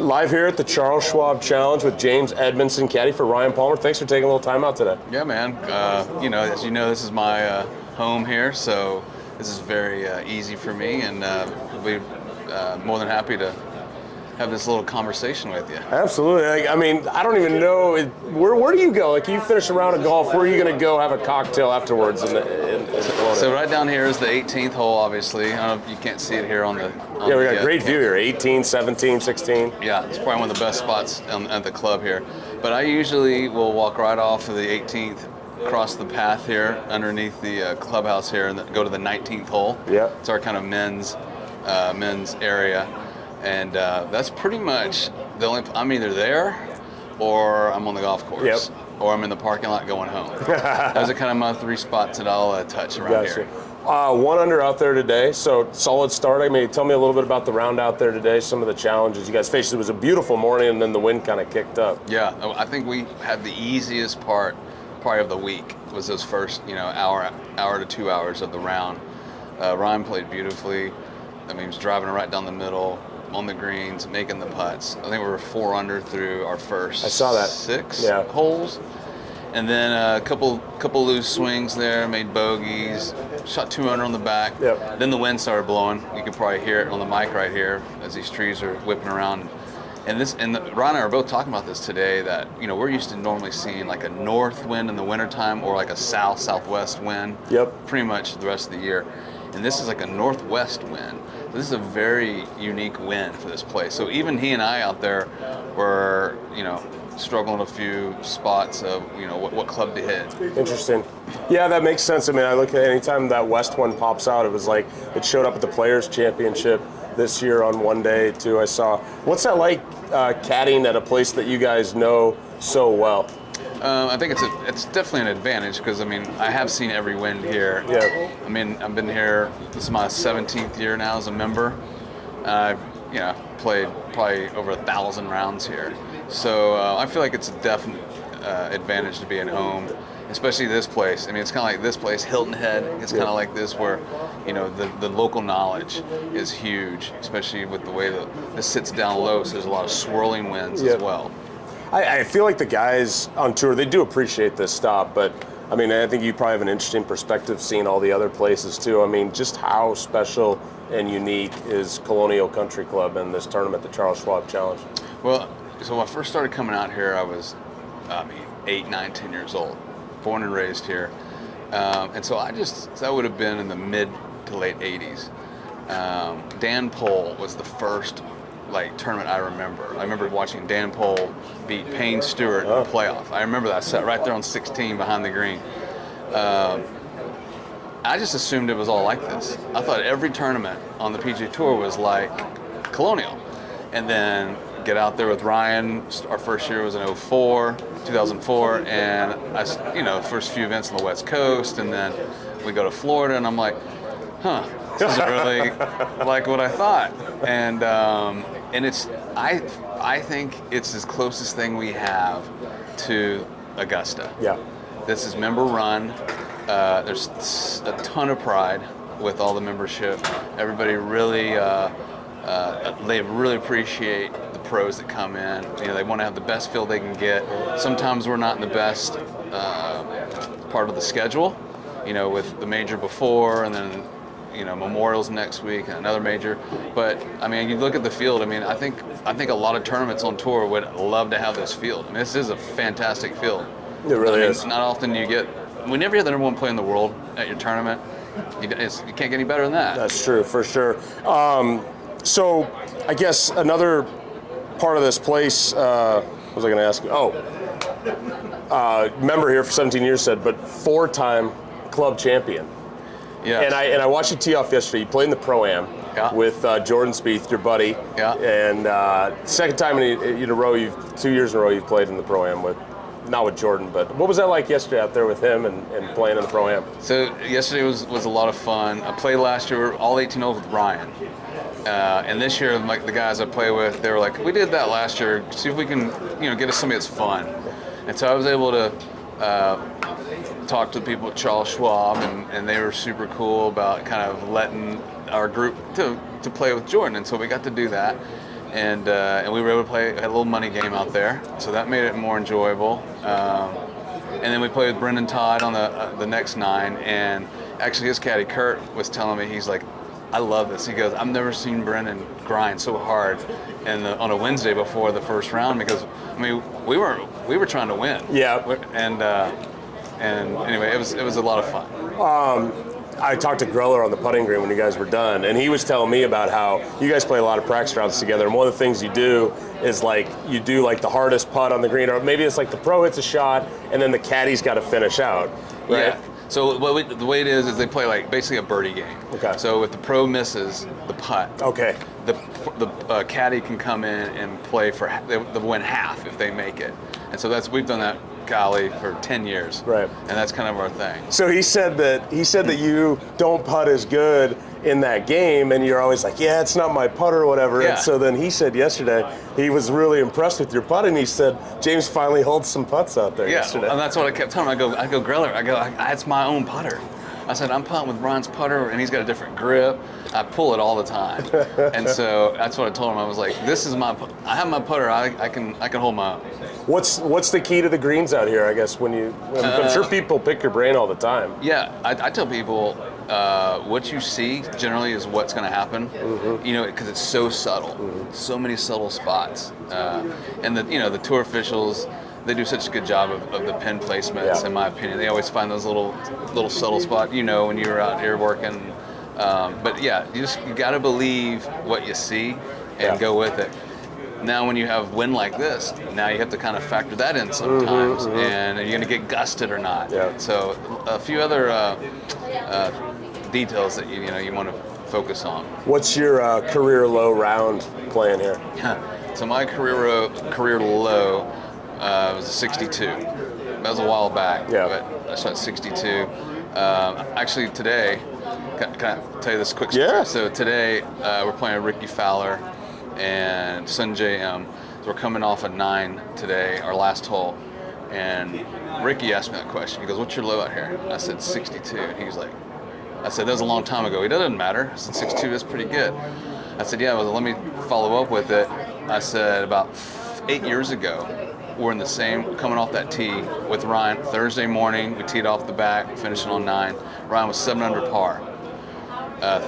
Live here at the Charles Schwab Challenge with James Edmondson, caddy for Ryan Palmer. Thanks for taking a little time out today. Yeah, man. As you know, this is my home here, so this is very easy for me, and we're more than happy to have this little conversation with you. Absolutely. I mean, I don't even know, where do you go? Like, you finish a round of golf, where are you going to go have a cocktail afterwards? So right down here is the 18th hole, obviously. I don't know if you can't see it here on the... Yeah, we got a great view here, 18, 17, 16. Yeah, it's probably one of the best spots at the club here. But I usually will walk right off of the 18th, cross the path here underneath the clubhouse here, and go to the 19th hole. Yeah. It's our kind of men's area. And that's pretty much the only... I'm either there or I'm on the golf course. Yep. Or I'm in the parking lot going home. Those are kind of my three spots that I'll touch around here. One under out there today, so solid start. I mean, tell me a little bit about the round out there today, some of the challenges you guys faced. It was a beautiful morning, and then the wind kind of kicked up. Yeah, I think we had the easiest part probably of the week was those first, hour to 2 hours of the round. Ryan played beautifully. I mean, he was driving it right down the middle, on the greens, making the putts. I think we were 4 under through our first 6 holes. And then a couple loose swings there, made bogeys, shot 2 under on the back. Yep. Then the wind started blowing. You could probably hear it on the mic right here as these trees are whipping around. And Ron and I are both talking about this today, that we're used to normally seeing like a north wind in the wintertime or like a southwest wind. Yep. Pretty much the rest of the year. And this is like a northwest wind. This is a very unique wind for this place. So even he and I out there were, struggling a few spots of, what club to hit. Interesting. Yeah, that makes sense. I mean, I look at any time that west one pops out, it was like it showed up at the Players Championship this year on one day too. I saw. What's that like caddying at a place that you guys know so well? I think it's definitely an advantage because, I have seen every wind here. Yeah. I've been here, this is my 17th year now as a member. Played probably over 1,000 rounds here. So I feel like it's a definite advantage to be at home, especially this place. It's kind of like this place, Hilton Head. It's kind of like this where, the local knowledge is huge, especially with the way that this sits down low, so there's a lot of swirling winds as well. I feel like the guys on tour, they do appreciate this stop, but I think you probably have an interesting perspective seeing all the other places too. Just how special and unique is Colonial Country Club in this tournament, the Charles Schwab Challenge? Well, so when I first started coming out here, I was 8, 9, 10 years old, born and raised here. And so that would have been in the mid to late 80s. Dan Pohl was the first tournament I remember. I remember watching Dan Pohl beat Payne Stewart in the playoff. I remember that set right there on 16 behind the green. I just assumed it was all like this. I thought every tournament on the PGA Tour was like Colonial. And then get out there with Ryan. Our first year was in 2004, and first few events on the West Coast, and then we go to Florida, and I'm like, this is really like what I thought. And it's I think it's the closest thing we have to Augusta. Yeah. This is member run. There's a ton of pride with all the membership. Everybody really they really appreciate the pros that come in. They want to have the best field they can get. Sometimes we're not in the best part of the schedule, with the major before, and then Memorial's next week and another major. But you look at the field. I think a lot of tournaments on tour would love to have this field. This is a fantastic field. It really is. Not often you get. Whenever you have the number one player in the world at your tournament, you can't get any better than that. That's true, for sure. So I guess another part of this place, what was I going to ask you? Member here for 17 years said, but 4-time club champion. Yeah. And I watched you tee off yesterday. You played in the Pro-Am with Jordan Spieth, your buddy. Yeah. And second time in a row, 2 years in a row, you've played in the Pro-Am not with Jordan, but what was that like yesterday out there with him and playing in the Pro-Am? So yesterday was a lot of fun. I played last year all 18 holes with Ryan. And this year, the guys I play with, they were like, we did that last year. See if we can, get us somebody that's fun. And so I was able to talk to the people at Charles Schwab, and they were super cool about kind of letting our group to play with Jordan. And so we got to do that. and we were able to play a little money game out there, so that made it more enjoyable. And then we played with Brendan Todd on the next 9, and actually his caddy Kurt was telling me, he's like, I love this. He goes, I've never seen Brendan grind so hard on a Wednesday before the first round, because I mean we were trying to win. Yeah. And anyway, it was a lot of fun. I talked to Greller on the putting green when you guys were done, and he was telling me about how you guys play a lot of practice rounds together, and one of the things you do is like you do like the hardest putt on the green, or maybe it's like the pro hits a shot and then the caddy's got to finish out, right? Yeah. So the way it is they play like basically a birdie game. Okay. So if the pro misses the putt, okay, the caddy can come in and play they win half if they make it. And so we've done that, golly, for 10 years. Right. And that's kind of our thing. So he said that you don't putt as good in that game, and you're always like, yeah, it's not my putter or whatever. Yeah. And so then he said yesterday he was really impressed with your putting. He said James finally holds some putts out there yesterday. And that's what I kept telling him. I go, Greller, it's my own putter. I said, I'm putting with Ron's putter, and he's got a different grip. I pull it all the time. And so that's what I told him. I was like, this is I have my putter. I can hold my own. What's the key to the greens out here, I guess, I'm sure people pick your brain all the time. Yeah, I tell people what you see generally is what's going to happen. Mm-hmm. You know, because it's so subtle, so many subtle spots, and the tour officials, they do such a good job of the pin placements. Yeah. In my opinion, they always find those little subtle spots. When you're out here working, but yeah, you got to believe what you see and go with it. Now, when you have wind like this, now you have to kind of factor that in sometimes, and are you going to get gusted or not? Yeah. So a few other details that you want to focus on. What's your career low round playing here? So my career low was a 62. That was a while back. Yeah. But I shot 62. Actually, today, can I tell you this quick story? Yeah. So today we're playing Ricky Fowler and Sanjay M. So we're coming off a 9 today, our last hole, and Ricky asked me that question. He goes, "What's your low out here?" I said 62, and he was like, I said, that was a long time ago. It doesn't matter. I said 62 is pretty good. I said, yeah, well, let me follow up with it. I said about 8 years ago, we're in the same, coming off that tee with Ryan. Thursday morning, we teed off the back, finishing on 9. Ryan was 7 under par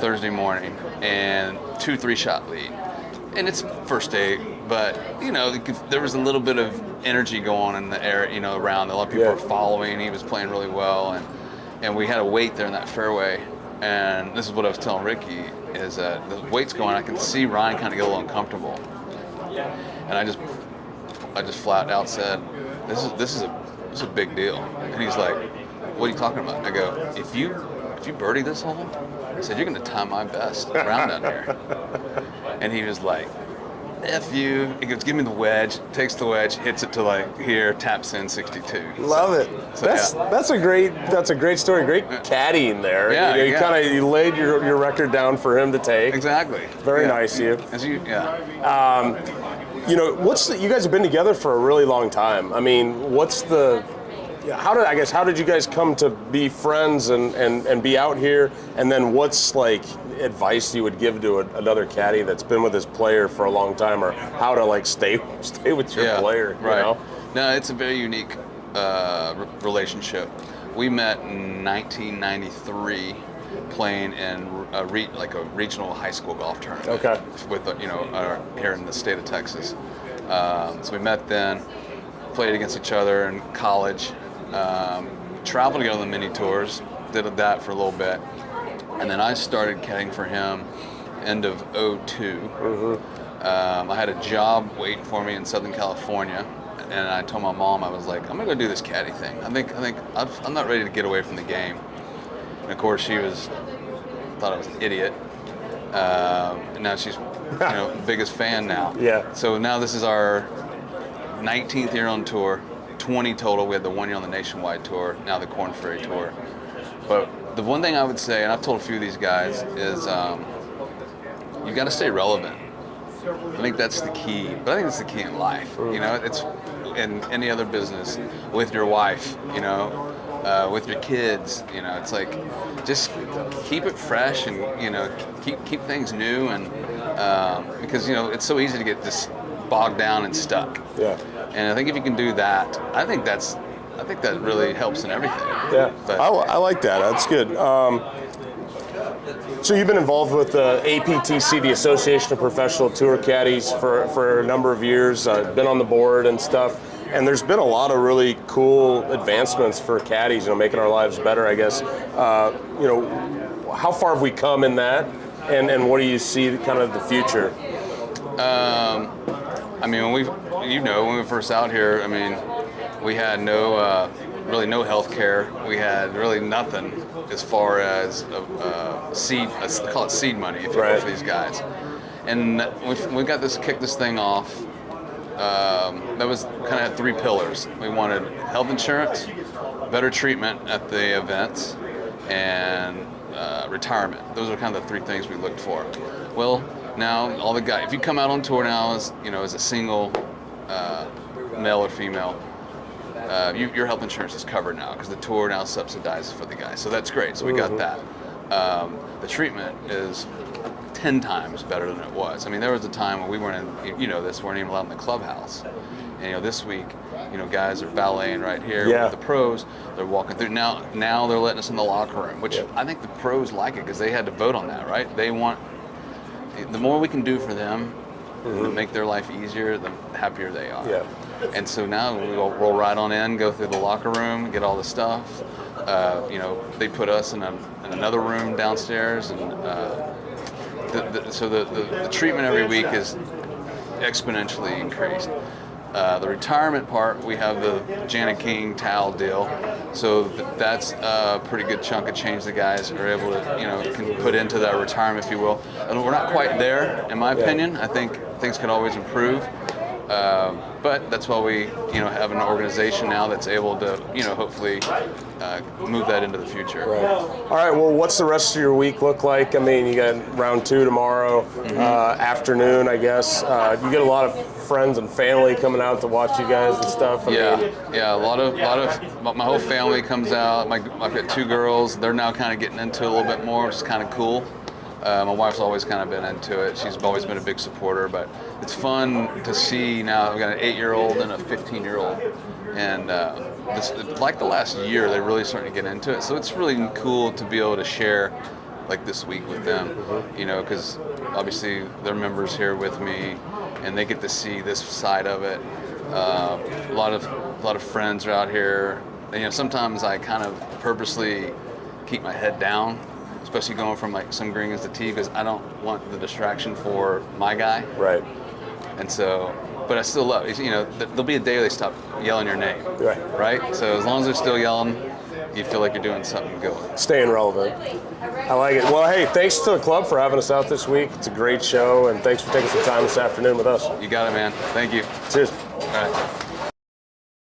Thursday morning, and 2-3 shot lead. And it's first day, but there was a little bit of energy going on in the air, around. A lot of people were following. He was playing really well, and we had a weight there in that fairway. And this is what I was telling Ricky is that the weight's going. I can see Ryan kind of get a little uncomfortable, and I just flat out said, "This is a big deal." And he's like, "What are you talking about?" I go, "If you birdie this hole," I said, "you're going to time my best round down here." And he was like, F you. He goes, "Give me the wedge." Takes the wedge, hits it to like here, taps in 62. Love it. So, that's a great story. Great caddying there. Yeah, you laid your record down for him to take. Exactly. Very nice of you. You guys have been together for a really long time. I mean, how did you guys come to be friends and be out here? And then what's like advice you would give to another caddy that's been with his player for a long time, or how to like stay with your player? Right. No, it's a very unique relationship. We met in 1993 playing in a regional high school golf tournament. Okay. With here in the state of Texas. So we met then, played against each other in college. Traveled together on the mini tours, did that for a little bit, and then I started caddying for him end of 2002. Mm-hmm. I had a job waiting for me in Southern California, and I told my mom, I was like, I'm gonna go do this caddy thing. I think I'm not ready to get away from the game. And of course she thought I was an idiot, and now she's biggest fan now. Yeah. So now this is our 19th year on tour. 20 total. We had the 1 year on the nationwide tour, now the Korn Ferry tour. But the one thing I would say, and I've told a few of these guys, is you got to stay relevant. I think that's the key. But I think it's the key in life. It's in any other business with your wife. with your kids. You know, it's like just keep it fresh and keep things new, and because it's so easy to get just bogged down and stuck. Yeah. And I think if you can do that, I think that really helps in everything. Yeah, But, I like that. That's good. So you've been involved with the APTC, the Association of Professional Tour Caddies, for a number of years. Been on the board and stuff. And there's been a lot of really cool advancements for caddies, making our lives better, I guess. How far have we come in that? And what do you see kind of the future? I mean, when we were first out here, I mean, we had really no health care. We had really nothing as far as seed, let's call it seed money, if you will, for these guys. And we got kicked this thing off. That was kind of 3 pillars. We wanted health insurance, better treatment at the events, and retirement. Those are kind of the 3 things we looked for. Well, now all the guys, if you come out on tour now as a single male or female, your health insurance is covered now because the tour now subsidizes for the guys. So that's great. So we got that. The treatment is 10 times better than it was. I mean, there was a time when we weren't weren't even allowed in the clubhouse. And this week, guys are valeting right here with the pros. They're walking through. Now they're letting us in the locker room, which I think the pros like it because they had to vote on that, right? They want, the more we can do for them, to make their life easier, the happier they are. Yeah. And so now we roll right on in, go through the locker room, get all the stuff. They put us in another room downstairs, and so the treatment every week is exponentially increased. The retirement part, we have the Janet King towel deal, so that's a pretty good chunk of change the guys are able to, can put into that retirement, if you will. And we're not quite there, in my opinion. I think things can always improve, but that's why we, have an organization now that's able to, hopefully move that into the future. Right. All right. Well, what's the rest of your week look like? I mean, you got round 2 tomorrow, afternoon, I guess. You get a lot of friends and family coming out to watch you guys and stuff. A lot of my whole family comes out. I've got 2 girls. They're now kind of getting into it a little bit more, which is kind of cool. My wife's always kind of been into it. She's always been a big supporter, but it's fun to see now. We've got an 8-year-old and a 15-year-old, and like the last year, they're really starting to get into it. So it's really cool to be able to share like this week with them, because obviously they're members here with me, and they get to see this side of it. A lot of friends are out here. Sometimes I kind of purposely keep my head down, especially going from like some greens to tee, because I don't want the distraction for my guy. Right. And so, but I still love it. There'll be a day they stop yelling your name. Right. So as long as they're still yelling, you feel like you're doing something good. Staying relevant. I like it. Well, hey, thanks to the club for having us out this week. It's a great show, and thanks for taking some time this afternoon with us. You got it, man. Thank you. Cheers. All right.